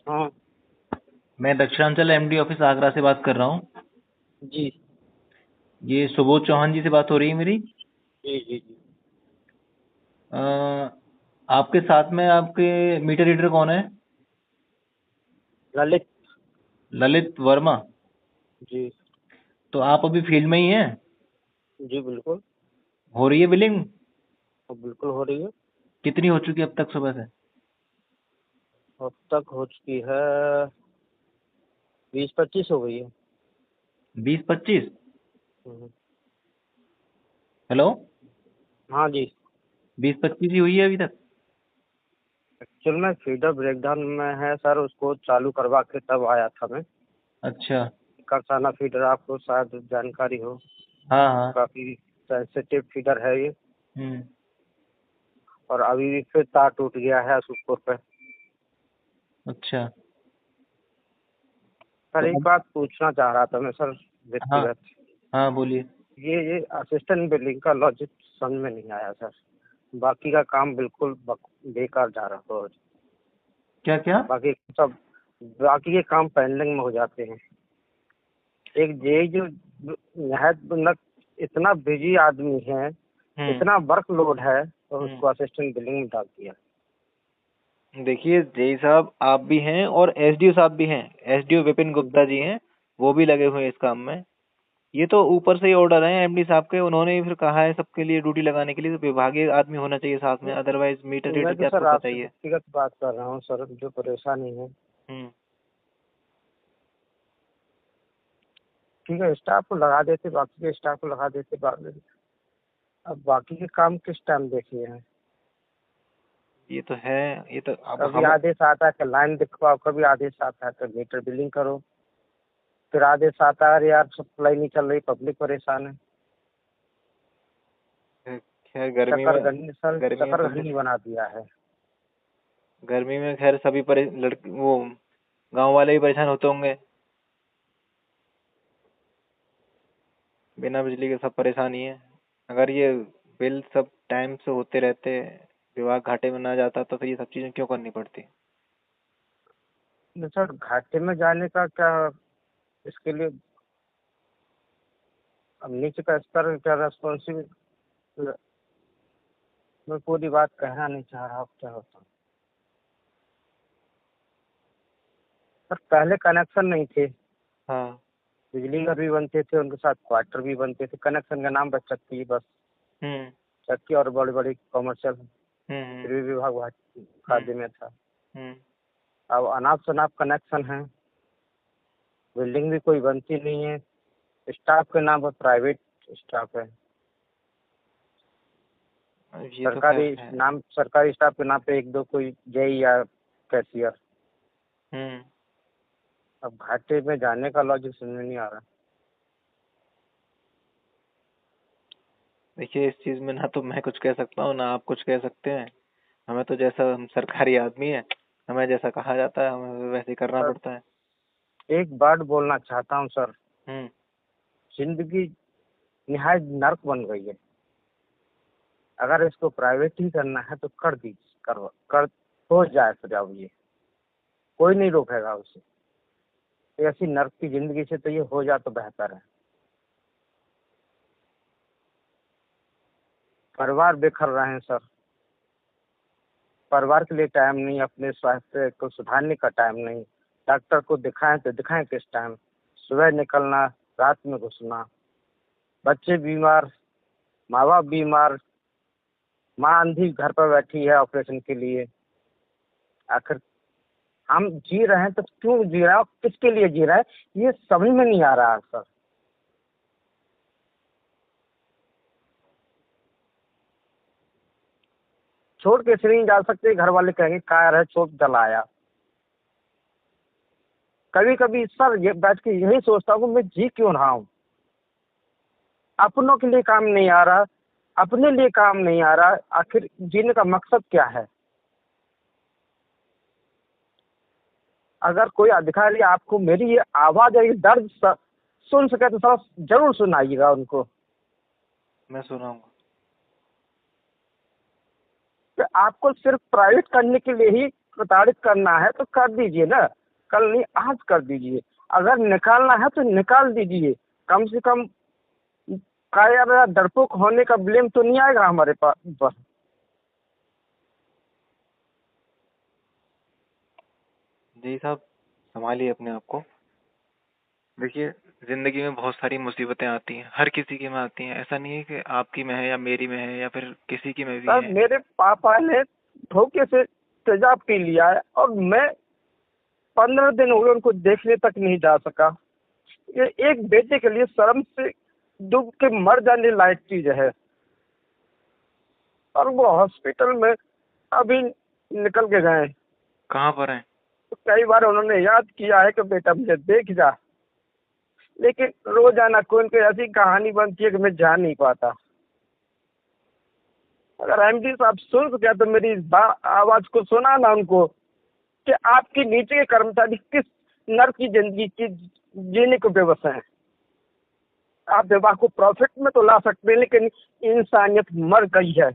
हाँ मैं Dakshinanchal MD office Agra से बात कर रहा हूँ। जी ये सुबोध चौहान जी से बात हो रही है मेरी। जी जी जी। अ, आपके साथ में आपके मीटर रीडर कौन है? ललित। ललित वर्मा। जी तो आप अभी फील्ड में ही हैं? जी बिल्कुल। हो रही है बिलिंग? बिल्कुल हो रही है। कितनी हो चुकी है अब तक सुबह से? अब तक हो चुकी है 20-25 हो गई है। 20-25? हम्म। हेलो। हाँ जी। 20-25 ही हुई है अभी तक? एक्चुअल में फीडर ब्रेकडाउन में है सर, उसको चालू करवा के तब आया था मैं। अच्छा। करसाना फीडर आपको शायद जानकारी हो। हाँ हाँ। काफी सेंसिटिव फीडर है ये। हम्म। और अभी भी फिर तार टूट गया है सुखपुर पे। अच्छा। सर तो एक अब। बात पूछना चाह रहा था मैं सर, हाँ व्यक्तिगत। हाँ, बोलिए। ये असिस्टेंट बिल्डिंग का लॉजिक समझ में नहीं आया सर। बाकी का काम बिल्कुल बेकार जा रहा है रोज। क्या क्या? बाकी सब बाकी के काम पेंडिंग में हो जाते हैं। एक जे जो नहायत मतलब इतना बिजी आदमी है, हम्म। इतना वर्कलोड है, तो हम्म। उसको असिस्टेंट बिल्डिंग में डाल दिया। देखिए जय साहब आप भी हैं और एसडीओ साहब भी हैं। एसडीओ विपिन गुप्ता जी बिल्कुल। हैं। वो भी लगे हुए हैं इस काम में। ये तो ऊपर से ही ऑर्डर है एमडी साहब के, उन्होंने ही फिर कहा है सबके लिए ड्यूटी लगाने के लिए, तो विभागीय आदमी होना चाहिए साथ में, अदरवाइज मीटर रीडर मैं तो क्या सर आपको पता आपसे ही है। व्यक्तिगत बात कर रहा हूँ सर, जो परेशानी है। हम्म। ठीक है, स्टाफ को लगा देते, बाकी के स्टाफ को लगा देते अब बाकी के काम किस टाइम देखिए हैं। ये तो है। ये तो अब कभी हम। आदेश आता है कि लाइन दिखवाओ, कभी आदेश आता है तो मीटर बिलिंग करो। फिर आदेश आता है अरे यार सप्लाई नहीं चल रही, पब्लिक परेशान है। खैर गर्मी में। चक्कर सर गर्मी में चक्कर तो घनी बना दिया है। गर्मी में खैर सभी लड़के वो गांव वाले ही परेशान होते होंगे। बिना बिजली के सब परेशानी है। अगर ये बिल सब टाइम से होते रहते, विभाग घाटे में ना जाता, तो फिर ये सब चीजें क्यों करनी पड़ती? तो सर घाटे में जाने का क्या, इसके लिए अब नीचे का स्तर क्या रेस्पॉन्सिबिलिटी। मैं पूरी बात कहना नहीं चाह रहा, अब क्या होता। सर पहले कनेक्शन नहीं थे, हाँ। बिजली घर भी बनते थे, उनके साथ क्वार्टर भी बनते थे, कनेक्शन का नाम बस चक्की, बस हम्म। चक्की और बड़ी बड़ी कमर्शियल हम्म। फिर भी विभाग हम्म। खाद्य में था। हम्म। अब अनाप शनाप कनेक्शन है, बिल्डिंग भी कोई बनती नहीं है, स्टाफ के नाम पर प्राइवेट स्टाफ है। ये तो खैर है। सरकारी स्टाफ के नाम पे एक दो कोई जेई या कैशियर। हम्म। अब घाटे में जाने का लॉजिक समझ में नहीं आ रहा। देखिए इस चीज में ना तो मैं कुछ कह सकता हूँ ना आप कुछ कह सकते हैं। हमें तो जैसा, हम सरकारी आदमी है, हमें जैसा कहा जाता है हमें वैसे ही करना सर पड़ता है। एक बात बोलना चाहता हूँ सर, हम्म। जिंदगी निहायत नर्क बन गई है। अगर इसको प्राइवेट ही करना है तो कर दीजिए, कर हो जाए तो जाओ, ये कोई नहीं रोकेगा उसे। ऐसी नर्क की जिंदगी से तो ये हो जाए तो बेहतर है। परिवार बिखर रहे हैं सर, परिवार के लिए टाइम नहीं, अपने स्वास्थ्य को सुधारने का टाइम नहीं। डॉक्टर को दिखाएं तो दिखाएं किस टाइम, सुबह निकलना, रात में घुसना, बच्चे बीमार, माँ बाप बीमार, माँ अंधी घर पर बैठी है ऑपरेशन के लिए। आखिर हम जी रहे हैं तो क्यों जी रहे हैं और किसके लिए जी रहे हैं, ये समझ में नहीं आ रहा है सर। छोड़ के इसलिए नहीं डाल सकते, घर वाले कहेंगे कार है छोड़ जलाया। कभी कभी सर ये बैठ के यही सोचता हूँ कि मैं जी क्यों रहा हूँ। अपनों के लिए काम नहीं आ रहा, अपने लिए काम नहीं आ रहा, आखिर जीने का मकसद क्या है। अगर कोई अधिकारी आपको मेरी ये आवाज या ये दर्द सुन सके तो सर जरूर सुनाइएगा उनको। मैं सुनाऊंगा। कि आपको सिर्फ प्राइवेट करने के लिए ही प्रताड़ित करना है तो कर दीजिए ना। कल नहीं आज कर दीजिए। अगर निकालना है तो निकाल दीजिए, कम से कम कायर या डरपोक होने का ब्लेम तो नहीं आएगा हमारे पास ऊपर। जी साहब, संभालिए अपने आप को। देखिए, जिंदगी में बहुत सारी मुसीबतें आती हैं, हर किसी की में आती हैं। ऐसा नहीं है कि आपकी में है या मेरी में है या फिर किसी की में भी सर है। मेरे पापा ने धोखे से तेजाब पी लिया है और मैं 15 दिन हुए उनको देखने तक नहीं जा सका। ये एक बेटे के लिए शर्म से डूब के मर जाने लायक चीज है। और वो हॉस्पिटल में अभी निकल के गए। कहाँ पर है? तो कई बार उन्होंने याद किया है कि बेटा मुझे देख जा, लेकिन रोजाना कोई उनकी ऐसी कहानी बनती है कि मैं जा नहीं पाता। अगर एमडी साहब सुन सके तो मेरी इस आवाज को सुना ना उनको कि आपके नीचे के कर्मचारी किस नर्क की जिंदगी की जीने को बेबस हैं। आप विवाह को प्रॉफिट में तो ला सकते हैं, लेकिन इंसानियत मर गई है।